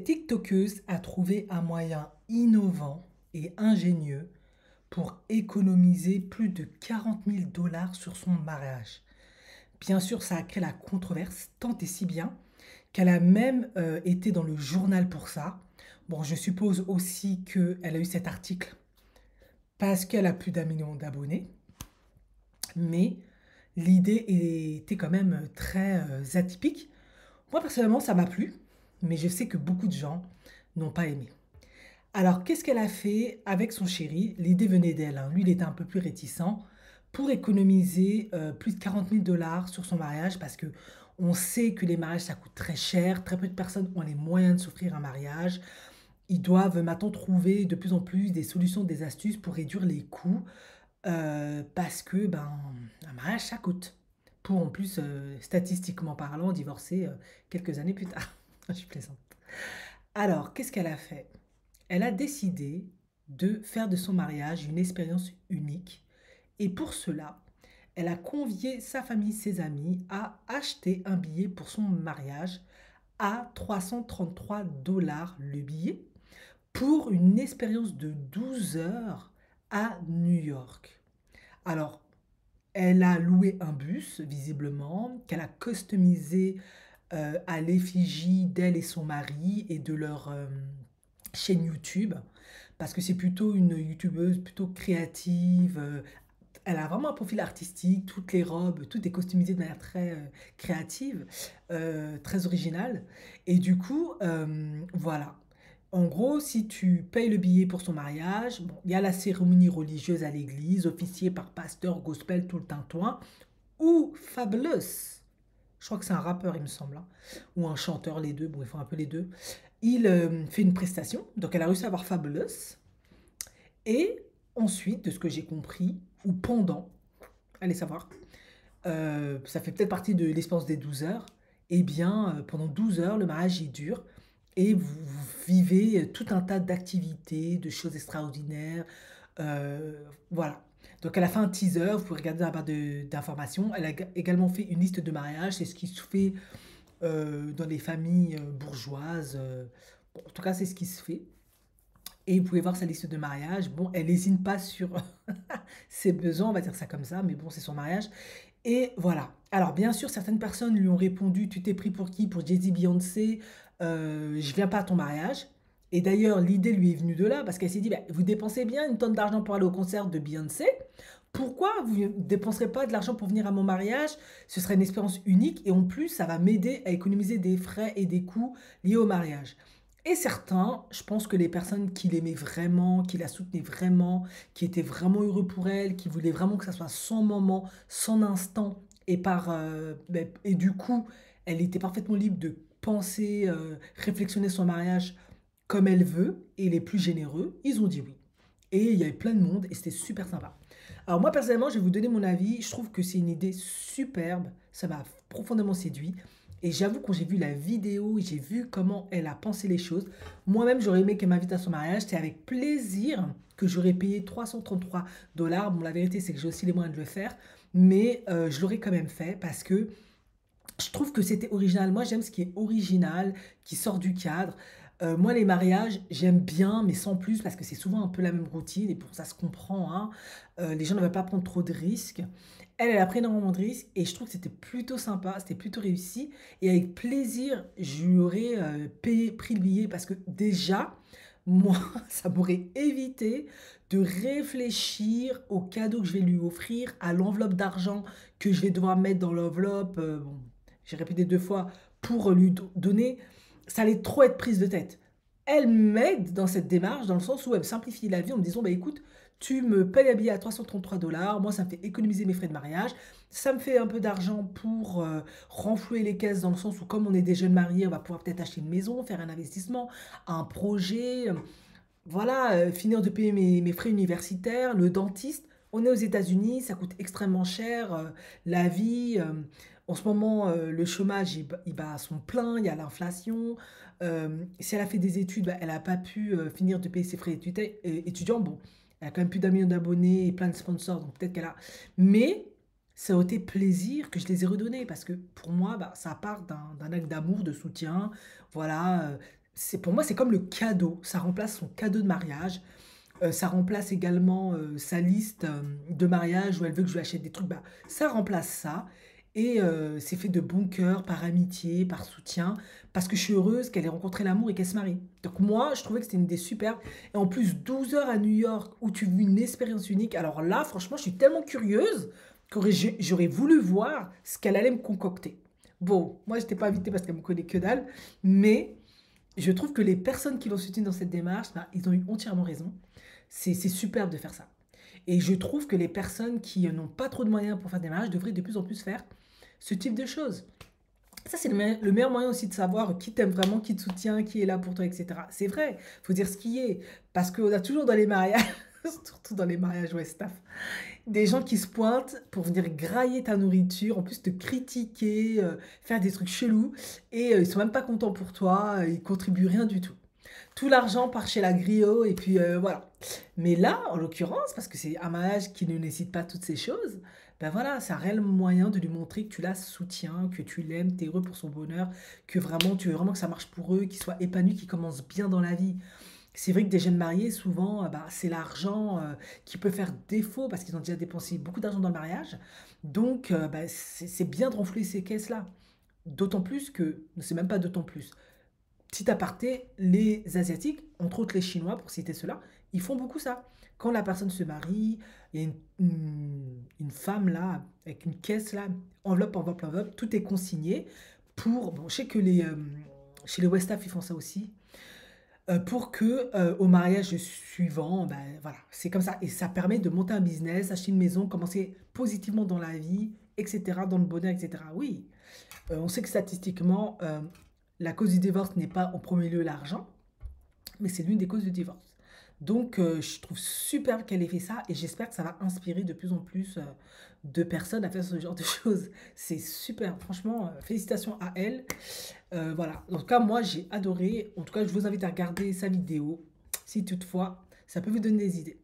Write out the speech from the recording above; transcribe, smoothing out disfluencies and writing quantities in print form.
TikTokeuse a trouvé un moyen innovant et ingénieux pour économiser plus de 40 000 $ sur son mariage. Bien sûr, ça a créé la controverse, tant et si bien qu'elle a même été dans le journal pour ça. Bon, je suppose aussi qu'elle a eu cet article parce qu'elle a plus d'1 million d'abonnés, mais l'idée était quand même très atypique. Moi, personnellement, ça m'a plu, mais je sais que beaucoup de gens n'ont pas aimé. Alors, qu'est-ce qu'elle a fait avec son chéri? L'idée venait d'elle, hein. Lui, il était un peu plus réticent pour économiser plus de 40 000 $ sur son mariage parce que on sait que les mariages, ça coûte très cher. Très peu de personnes ont les moyens de s'offrir un mariage. Ils doivent maintenant trouver de plus en plus des solutions, des astuces pour réduire les coûts parce que un mariage, ça coûte. Pour en plus, statistiquement parlant, divorcer quelques années plus tard. Je plaisante. Alors, qu'est-ce qu'elle a fait? Elle a décidé de faire de son mariage une expérience unique et pour cela, elle a convié sa famille, ses amis à acheter un billet pour son mariage à 333 $ le billet pour une expérience de 12 heures à New York. Alors, elle a loué un bus, visiblement, qu'elle a customisé à l'effigie d'elle et son mari et de leur chaîne YouTube, parce que c'est plutôt une youtubeuse plutôt créative. Elle a vraiment un profil artistique, toutes les robes, tout est customisé de manière très créative, très originale. Et du coup, voilà. En gros, si tu payes le billet pour son mariage, bon, il y a la cérémonie religieuse à l'église, officiée par pasteur gospel tout le tintouin, ou Fabulous. Je crois que c'est un rappeur, il me semble, hein, ou un chanteur, les deux. Bon, ils font un peu les deux. Il fait une prestation, donc elle a réussi à avoir Fabulous. Et ensuite, de ce que j'ai compris, ou pendant, allez savoir, ça fait peut-être partie de l'expérience des 12 heures, eh bien, pendant 12 heures, le mariage il dure, et vous vivez tout un tas d'activités, de choses extraordinaires, voilà. Donc elle a fait un teaser, vous pouvez regarder dans la barre d'informations. Elle a également fait une liste de mariage, c'est ce qui se fait dans les familles bourgeoises. Bon, en tout cas, c'est ce qui se fait. Et vous pouvez voir sa liste de mariage. Bon, elle n'hésite pas sur ses besoins, on va dire ça comme ça, mais bon, c'est son mariage. Et voilà. Alors, bien sûr, certaines personnes lui ont répondu: Tu t'es pris pour qui? Pour Jay-Z, Beyoncé, je viens pas à ton mariage. Et d'ailleurs, l'idée lui est venue de là, parce qu'elle s'est dit: Bah, vous dépensez bien une tonne d'argent pour aller au concert de Beyoncé. Pourquoi vous ne dépenserez pas de l'argent pour venir à mon mariage? Ce serait une expérience unique et en plus, ça va m'aider à économiser des frais et des coûts liés au mariage. Et certains, je pense que les personnes qui l'aimaient vraiment, qui la soutenaient vraiment, qui étaient vraiment heureux pour elle, qui voulaient vraiment que ça soit son moment, son instant, et du coup, elle était parfaitement libre de penser, réflexionner son mariage comme elle veut, et les plus généreux, ils ont dit oui. Et il y avait plein de monde, et c'était super sympa. Alors moi, personnellement, je vais vous donner mon avis. Je trouve que c'est une idée superbe. Ça m'a profondément séduit. Et j'avoue, quand j'ai vu la vidéo, j'ai vu comment elle a pensé les choses. Moi-même, j'aurais aimé qu'elle m'invite à son mariage. C'est avec plaisir que j'aurais payé 333 $. Bon, la vérité, c'est que j'ai aussi les moyens de le faire. Mais je l'aurais quand même fait parce que je trouve que c'était original. Moi, j'aime ce qui est original, qui sort du cadre. Moi, les mariages, j'aime bien, mais sans plus, parce que c'est souvent un peu la même routine, et pour ça se comprend, hein. Les gens ne veulent pas prendre trop de risques. Elle, elle a pris énormément de risques, et je trouve que c'était plutôt sympa, c'était plutôt réussi. Et avec plaisir, je lui aurais pris le billet, parce que déjà, moi, ça m'aurait évité de réfléchir au cadeau que je vais lui offrir, à l'enveloppe d'argent que je vais devoir mettre dans l'enveloppe. Bon, j'ai répété 2 fois pour lui donner, ça allait trop être prise de tête. Elle m'aide dans cette démarche, dans le sens où elle me simplifie la vie en me disant: bah écoute, tu me payes un billet à 333 $, moi ça me fait économiser mes frais de mariage, ça me fait un peu d'argent pour renflouer les caisses, dans le sens où comme on est des jeunes mariés, on va pouvoir peut-être acheter une maison, faire un investissement, un projet, voilà, finir de payer mes frais universitaires, le dentiste. On est aux États-Unis, ça coûte extrêmement cher, la vie. En ce moment, le chômage, il bat à son plein, il y a l'inflation. Si elle a fait des études, bah, elle n'a pas pu finir de payer ses frais étudiants. Bon, elle a quand même plus d'1 million d'abonnés et plein de sponsors, donc peut-être qu'elle a. Mais ça a été plaisir que je les ai redonnés parce que pour moi, bah, ça part d'un acte d'amour, de soutien. Voilà, C'est pour moi, c'est comme le cadeau. Ça remplace son cadeau de mariage. Ça remplace également, sa liste, de mariage où elle veut que je lui achète des trucs. Bah, ça remplace ça et c'est fait de bon cœur, par amitié, par soutien, parce que je suis heureuse qu'elle ait rencontré l'amour et qu'elle se marie. Donc moi, je trouvais que c'était une idée superbe et en plus 12 heures à New York où tu vis une expérience unique. Alors là, franchement, je suis tellement curieuse j'aurais voulu voir ce qu'elle allait me concocter. Bon, moi, je n'étais pas invitée parce qu'elle me connaît que dalle, mais je trouve que les personnes qui l'ont soutenu dans cette démarche, bah, ils ont eu entièrement raison. C'est superbe de faire ça. Et je trouve que les personnes qui n'ont pas trop de moyens pour faire des mariages devraient de plus en plus faire ce type de choses. Ça, c'est le meilleur moyen aussi de savoir qui t'aime vraiment, qui te soutient, qui est là pour toi, etc. C'est vrai, il faut dire ce qui est. Parce qu'on a toujours dans les mariages, surtout dans les mariages Westaf, des gens qui se pointent pour venir grailler ta nourriture, en plus te critiquer, faire des trucs chelous, et ils sont même pas contents pour toi, ils contribuent rien du tout. Tout l'argent part chez la griot et puis voilà. Mais là, en l'occurrence, parce que c'est un mariage qui ne nécessite pas toutes ces choses, ben voilà, c'est un réel moyen de lui montrer que tu la soutiens, que tu l'aimes, tu es heureux pour son bonheur, que vraiment tu veux vraiment que ça marche pour eux, qu'ils soient épanouis, qu'ils commencent bien dans la vie. C'est vrai que des jeunes mariés, souvent, bah, c'est l'argent qui peut faire défaut parce qu'ils ont déjà dépensé beaucoup d'argent dans le mariage. Donc, bah, c'est bien de renflouer ces caisses-là. D'autant plus que, c'est même pas d'autant plus. Petit aparté, les Asiatiques, entre autres les Chinois, pour citer cela, ils font beaucoup ça. Quand la personne se marie, il y a une femme là, avec une caisse là, enveloppe, enveloppe, enveloppe, tout est consigné pour. Bon, je sais que chez les Westaf, ils font ça aussi. Pour que au mariage suivant, ben voilà, c'est comme ça. Et ça permet de monter un business, acheter une maison, commencer positivement dans la vie, etc., dans le bonheur, etc. Oui, on sait que statistiquement, la cause du divorce n'est pas en premier lieu l'argent, mais c'est l'une des causes du divorce. Donc, je trouve super qu'elle ait fait ça et j'espère que ça va inspirer de plus en plus de personnes à faire ce genre de choses. C'est super, franchement, félicitations à elle. Voilà, en tout cas, moi j'ai adoré. En tout cas, je vous invite à regarder sa vidéo si toutefois ça peut vous donner des idées.